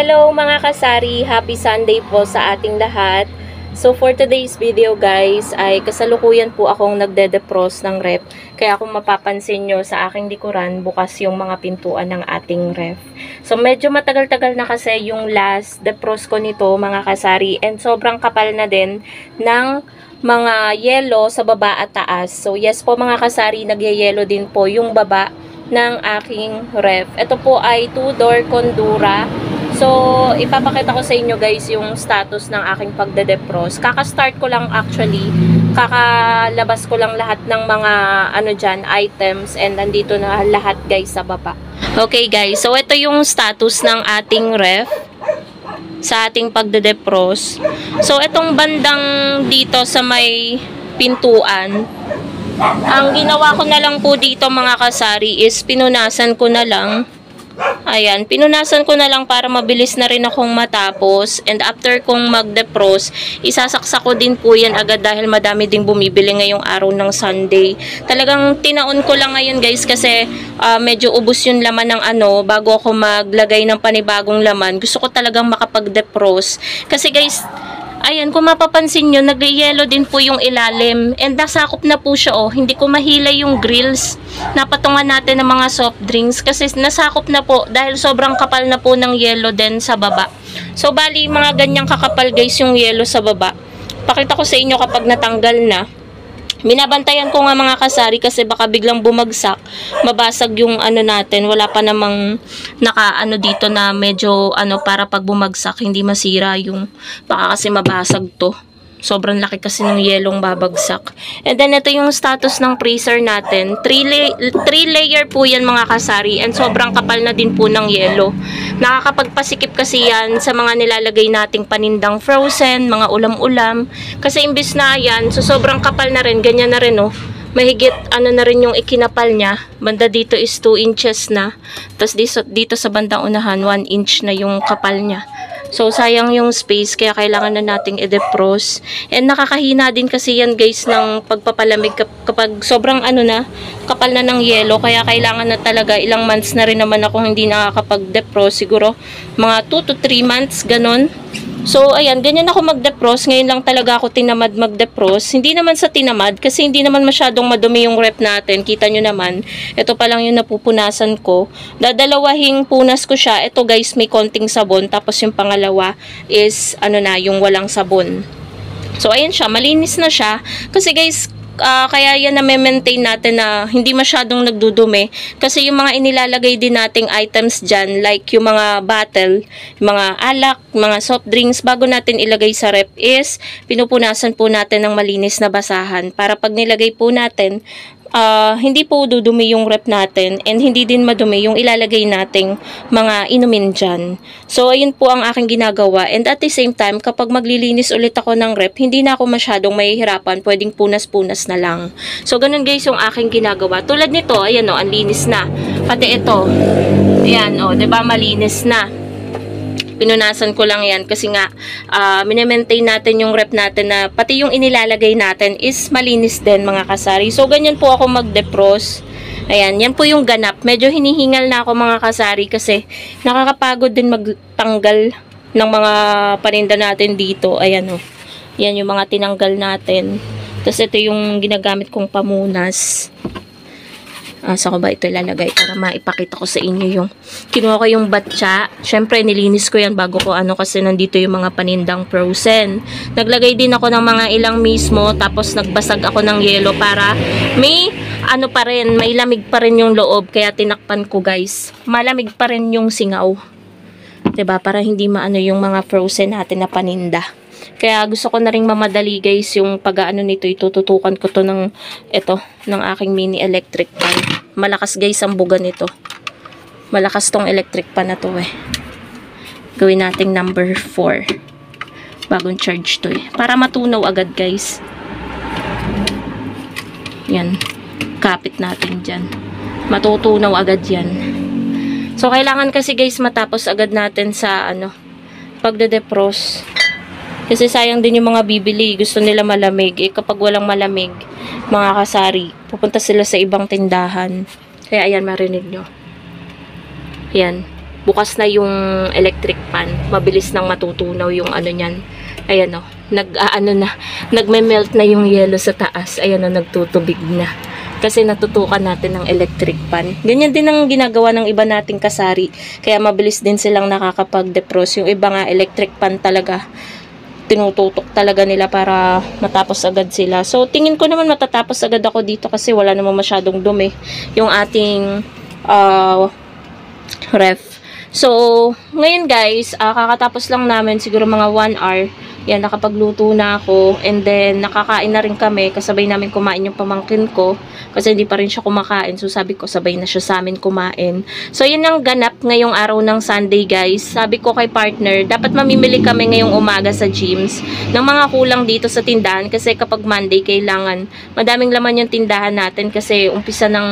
Hello mga kasari, happy Sunday po sa ating lahat. So for today's video guys, ay kasalukuyan po akong nagde-defrost ng ref. Kaya kung mapapansin nyo sa aking likuran, bukas yung mga pintuan ng ating ref. So medyo matagal-tagal na kasi yung last defrost ko nito mga kasari. And sobrang kapal na din ng mga yelo sa baba at taas. So yes po mga kasari, nagyayelo din po yung baba ng aking ref. Ito po ay 2-door Condura. So, ipapakita ko sa inyo guys yung status ng aking pagde-defrost. Kaka-start ko lang actually. Kakalabas ko lang lahat ng mga items and nandito na lahat guys sa baba. Okay guys, so ito yung status ng ating ref sa ating pagde-defrost. So, itong bandang dito sa may pintuan, ang ginawa ko na lang po dito mga kasari is pinunasan ko na lang. Ayan, pinunasan ko na lang para mabilis na rin akong matapos. And after kong mag-defrost, isasaksak ko din po yan agad dahil madami ding bumibili ngayong araw ng Sunday. Talagang tinaon ko lang ngayon guys kasi medyo ubos yung laman ng bago ako maglagay ng panibagong laman. Gusto ko talagang makapag-defrost. Kasi guys, ayan, kung mapapansin nyo, nag-yellow din po yung ilalim. And nasakop na po siya, hindi ko mahila yung grills. Napatungan natin ng mga soft drinks kasi nasakop na po dahil sobrang kapal na po ng yellow din sa baba. So, bali, mga ganyang kakapal guys yung yellow sa baba. Pakita ko sa inyo kapag natanggal na. Binabantayan ko nga mga kasari kasi baka biglang bumagsak, mabasag yung natin. Wala pa namang dito na medyo para pag bumagsak hindi masira yung, baka kasi mabasag to. Sobrang laki kasi ng yelong babagsak. And then ito yung status ng freezer natin. 3 layer po yan mga kasari and sobrang kapal na din po ng yelo. Nakakapagpasikip kasi yan sa mga nilalagay nating panindang frozen, mga ulam-ulam. Kasi imbis na yan, so sobrang kapal na rin, ganyan na rin mahigit na rin yung ikinapal niya. Banda dito is 2 inches na. Tapos dito sa bandang unahan 1 inch na yung kapal niya. So sayang yung space kaya kailangan na nating i-defrost. And nakakahina din kasi yan guys ng pagpapalamig kapag sobrang kapal na ng yelo. Kaya kailangan na talaga, ilang months na rin naman ako hindi nakakapag-defrost. Siguro mga 2 to 3 months ganon. So, ayan, ganyan ako mag-defrost. Ngayon lang talaga ako tinamad mag-defrost. Hindi naman sa tinamad, kasi hindi naman masyadong madumi yung ref natin. Kita nyo naman, ito pa lang yung napupunasan ko. Dadalawahing punas ko siya. Ito guys, may konting sabon. Tapos yung pangalawa is, yung walang sabon. So, ayan siya, malinis na siya. Kasi guys, kaya yan na-maintain natin na hindi masyadong nagdudumi. Kasi yung mga inilalagay din nating items dyan, like yung mga bottle, yung mga alak, mga soft drinks, bago natin ilagay sa ref is, pinupunasan po natin ng malinis na basahan. Para pag nilagay po natin, hindi po dudumi yung ref natin and hindi din madumi yung ilalagay nating mga inumin dyan. So, ayun po ang aking ginagawa. And at the same time, kapag maglilinis ulit ako ng ref, hindi na ako masyadong mahihirapan. Pwedeng punas-punas na lang. So, ganun guys yung aking ginagawa. Tulad nito, ayan ang linis na. Pati ito. Ayan diba malinis na. Pinunasan ko lang yan kasi nga mine-maintain natin yung ref natin na pati yung inilalagay natin is malinis din mga kasari. So ganyan po ako mag-defrost. Ayan, yan po yung ganap. Medyo hinihingal na ako mga kasari kasi nakakapagod din magtanggal ng mga paninda natin dito. Ayan yan yung mga tinanggal natin. Tapos ito yung ginagamit kong pamunas. Saan ko ba ito ilalagay para maipakita ko sa inyo yung kinuha ko yung batya. Syempre nilinis ko yan bago ko kasi nandito yung mga panindang frozen. Naglagay din ako ng mga ilang mismo tapos nagbasag ako ng yelo para may pa rin, may lamig pa rin yung loob kaya tinakpan ko guys. Malamig pa rin yung singaw. 'Di ba? Para hindi yung mga frozen natin na paninda. Kaya gusto ko na ring mamadali guys yung nito, itututukan ko to ng aking mini electric pan. Malakas guys ang buga nito. Malakas tong electric pan na to Gawin nating number 4. Bagong charge to para matunaw agad guys. Yan. Kapit natin dyan. Matutunaw agad yan. So kailangan kasi guys matapos agad natin sa pagde-defrost. Kasi sayang din yung mga bibili. Gusto nila malamig. Kapag walang malamig, mga kasari, pupunta sila sa ibang tindahan. Kaya ayan, marinig nyo. Ayan. bukas na yung electric pan. Mabilis nang matutunaw yung ano niyan. Ayan o, nagme-melt na yung yelo sa taas. Ayan o, nagtutubig na. Kasi natutukan natin ng electric pan. Ganyan din ang ginagawa ng iba nating kasari. Kaya mabilis din silang nakakapag-defrost. Yung iba nga electric pan talaga, tinututok talaga nila para matapos agad sila. So, tingin ko naman matatapos agad ako dito kasi wala naman masyadong dumi yung ating ref. So, ngayon guys, kakatapos lang namin siguro mga 1 hour. Yan, nakapagluto na ako. And then, nakakain na rin kami. Kasabay namin kumain yung pamangkin ko. Kasi hindi pa rin siya kumakain. So, sabi ko, sabay na siya sa amin kumain. So, yun ang ganap ngayong araw ng Sunday, guys. Sabi ko kay partner, dapat mamimili kami ngayong umaga sa gyms ng mga kulang dito sa tindahan. Kasi kapag Monday, kailangan madaming laman yung tindahan natin. Kasi umpisa ng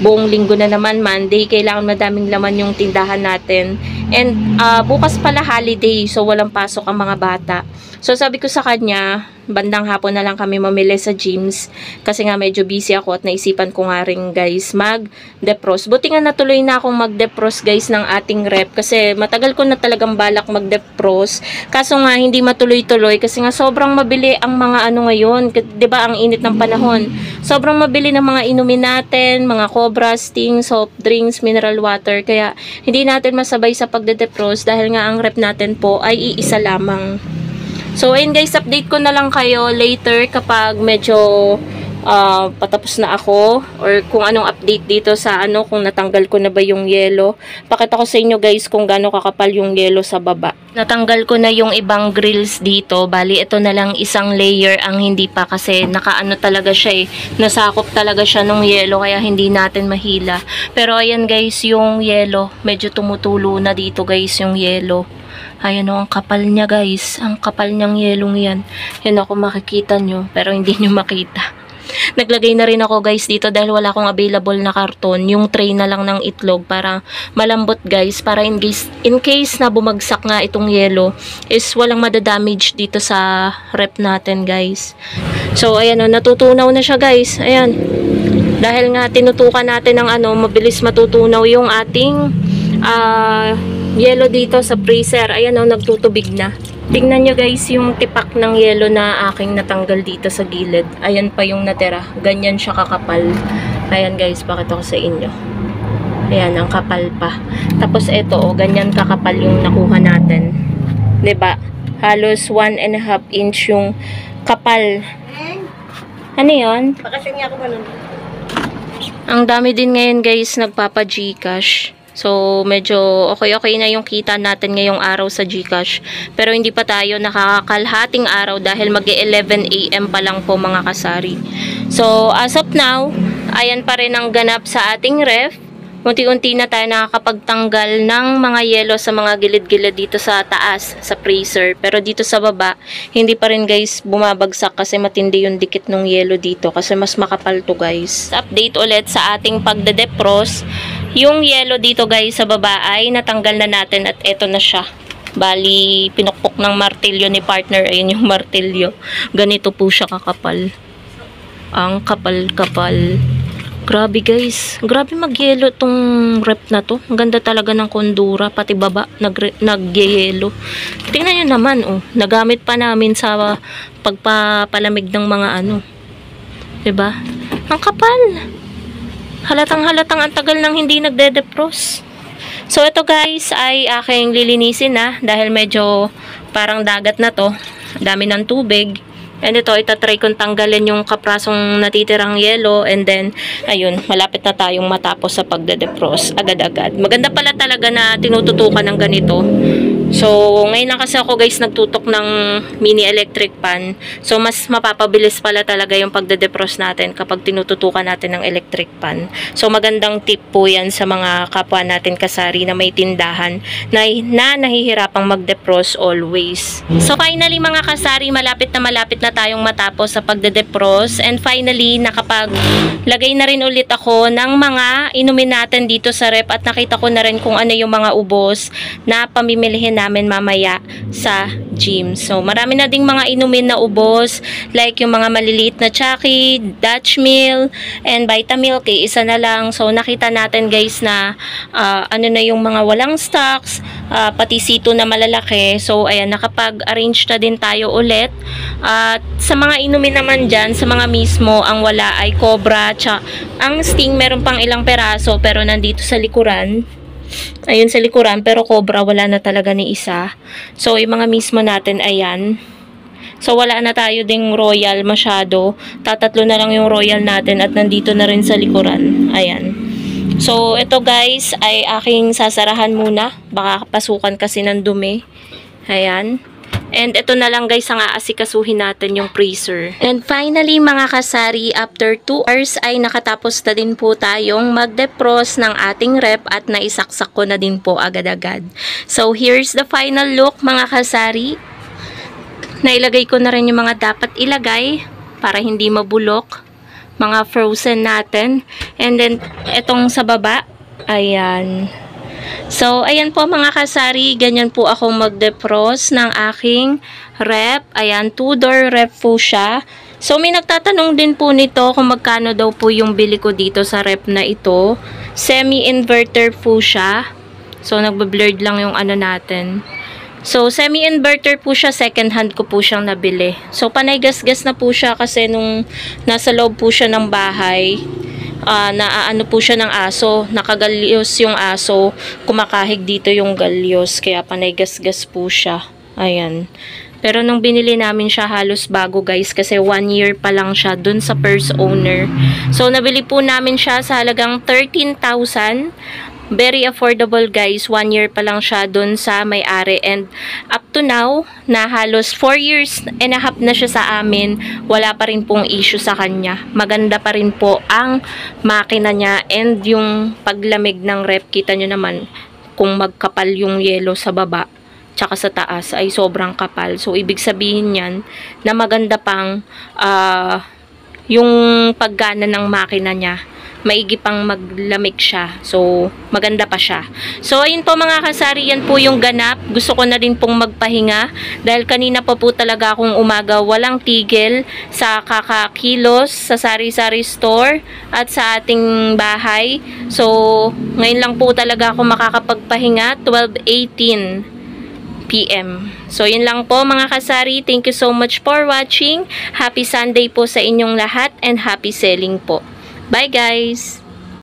buong linggo na naman, Monday, kailangan madaming laman yung tindahan natin. And bukas pala holiday, so walang pasok ang mga bata. So sabi ko sa kanya, bandang hapon na lang kami mamili sa gyms kasi nga medyo busy ako at naisipan ko nga rin guys mag-defrost. Buti nga natuloy na akong mag-defrost guys ng ating rep kasi matagal ko na talagang balak mag-defrost. Kaso nga hindi matuloy-tuloy kasi nga sobrang mabili ang mga ano ngayon, 'di ba, ang init ng panahon. Sobrang mabili ng mga inumin natin, mga Cobra, Sting, soft drinks, mineral water, kaya hindi natin masabay sa pagde-defrost dahil nga ang rep natin po ay iisa lamang. So, ayun guys, update ko na lang kayo later kapag medyo patapos na ako or kung anong update dito sa ano, kung natanggal ko na ba yung yelo. Pakita ko sa inyo guys kung gaano kakapal yung yelo sa baba. Natanggal ko na yung ibang grills dito. Bali, ito na lang isang layer ang hindi pa kasi nakaano talaga siya nasakop talaga siya ng yelo kaya hindi natin mahila. Pero ayan guys, yung yelo, medyo tumutulo na dito guys yung yelo. Ayan o, ang kapal niya guys. Ang kapal niyang yelong yan. Yan ako makikita nyo. Pero hindi nyo makita. Naglagay na rin ako guys dito dahil wala akong available na karton. Yung tray na lang ng itlog para malambot guys. Para in case na bumagsak nga itong yelo is walang madadamage dito sa rep natin guys. So ayan o, natutunaw na siya guys. Ayan. Dahil nga tinutukan natin ng ano, mabilis matutunaw yung ating yelo dito sa freezer. Ayan o, nagtutubig na. Tingnan nyo guys yung tipak ng yelo na aking natanggal dito sa gilid. Ayan pa yung natira. Ganyan siya kakapal. Ayan guys, pakita ko sa inyo. Ayan, ang kapal pa. Tapos ito o, ganyan kakapal yung nakuha natin. 'Di ba? Halos 1.5 inch yung kapal. Ano yun? Bakasyon niya ako ganun. Ang dami din ngayon guys nagpapa-Gcash. So, medyo okay na yung kita natin ngayong araw sa Gcash. Pero hindi pa tayo nakakalhating araw dahil mag-11 AM pa lang po mga kasari. So, as of now, ayan pa rin ang ganap sa ating ref. Unti-unti na tayo nakakapagtanggal ng mga yelo sa mga gilid-gilid dito sa taas, sa freezer. Pero dito sa baba, hindi pa rin guys bumabagsak kasi matindi yung dikit ng yelo dito kasi mas makapal to guys. Update ulit sa ating pagde-defrost. Yung yelo dito guys sa baba ay natanggal na natin at eto na siya. Bali, pinukpok ng martilyo ni partner. Ayun yung martilyo. Ganito po siya kakapal. Ang kapal-kapal. Grabe guys. Grabe mag-yelo tong rep na to. Ang ganda talaga ng kondura. Pati baba nag-yelo. Tingnan nyo naman oh. Nagamit pa namin sa pagpapalamig ng mga ano. 'Di ba? Ang kapal. Halatang-halatang ang tagal nang hindi nagde-defrost. So, ito guys ay aking lilinisin na dahil medyo parang dagat na to. Dami ng tubig. And ito, itatry kong tanggalin yung kaprasong natitirang yelo. And then, ayun, malapit na tayong matapos sa pagde-defrost agad-agad. Maganda pala talaga na tinututukan ng ganito. So, ngayon lang kasi ako guys nagtutok ng mini electric pan. So, mas mapapabilis pala talaga yung pagde-defrost natin kapag tinututukan natin ng electric pan. So, magandang tip po yan sa mga kapwa natin kasari na may tindahan na nahihirapang mag-defrost always. So, finally mga kasari, malapit na tayong matapos sa pagde-defrost. And finally, nakapaglagay na rin ulit ako ng mga inumin natin dito sa rep at nakita ko na rin kung ano yung mga ubos na pamimilihin namin mamaya sa gym. So, marami na ding mga inumin na ubos, like yung mga maliliit na Chucky, Dutch Mill, and Vitamilk, isa na lang. So, nakita natin guys na ano na yung mga walang stocks, pati sito na malalaki. So, ayan, nakapag-arrange na din tayo ulit. At sa mga inumin naman dyan, sa mga mismo, ang wala ay Cobra, ang Sting meron pang ilang peraso, pero nandito sa likuran. Ayun sa likuran, pero Cobra wala na talaga ni isa. So, yung mga mismo natin, ayan. So, wala na tayo ding Royal masyado. Tatatlo na lang yung Royal natin at nandito na rin sa likuran. Ayan. So, ito guys ay aking sasarahan muna. Baka pasukan kasi ng dumi. Ayan. And ito na lang guys ang aasikasuhin natin yung freezer. And finally mga kasari, after 2 hours ay nakatapos na din po tayong mag-defrost ng ating rep at naisaksak ko na din po agad-agad. So here's the final look mga kasari. Nailagay ko na rin yung mga dapat ilagay para hindi mabulok. Mga frozen natin. And then itong sa baba, ayan. So, ayan po mga kasari, ganyan po ako mag-defrost ng aking rep. Ayan, 2-door rep po siya. So, may nagtatanong din po nito kung magkano daw po yung bili ko dito sa rep na ito. Semi-inverter po siya. So, nagbe-blurred lang yung ano natin. So, semi-inverter po siya, second hand ko po siyang nabili. So, panay gas-gas na po siya kasi nung nasa loob po siya ng bahay, naaano po siya ng aso, nakagalyos yung aso, kumakahig dito yung galyos, kaya panay gas-gas po siya. Ayan. Pero nung binili namin siya halos bago guys, kasi 1 year pa lang siya dun sa first owner. So, nabili po namin siya sa halagang 13,000. Very affordable guys, 1 year pa lang siya dun sa may-ari, and up to now, na halos 4 years and a half na siya sa amin, wala pa rin pong issue sa kanya. Maganda pa rin po ang makina niya, and yung paglamig ng rep, kita nyo naman kung magkapal yung yellow sa baba tsaka sa taas ay sobrang kapal. So ibig sabihin yan na maganda pang yung paggana ng makina niya, maigi pang maglamig siya. So, maganda pa siya. So, ayun po mga kasari, yan po yung ganap. Gusto ko na rin pong magpahinga dahil kanina pa po talaga akong umaga walang tigil sa kakakilos sa sari-sari store at sa ating bahay. So, ngayon lang po talaga ako makakapagpahinga, 12:18 PM. So, yun lang po mga kasari. Thank you so much for watching. Happy Sunday po sa inyong lahat and happy selling po. Bye guys!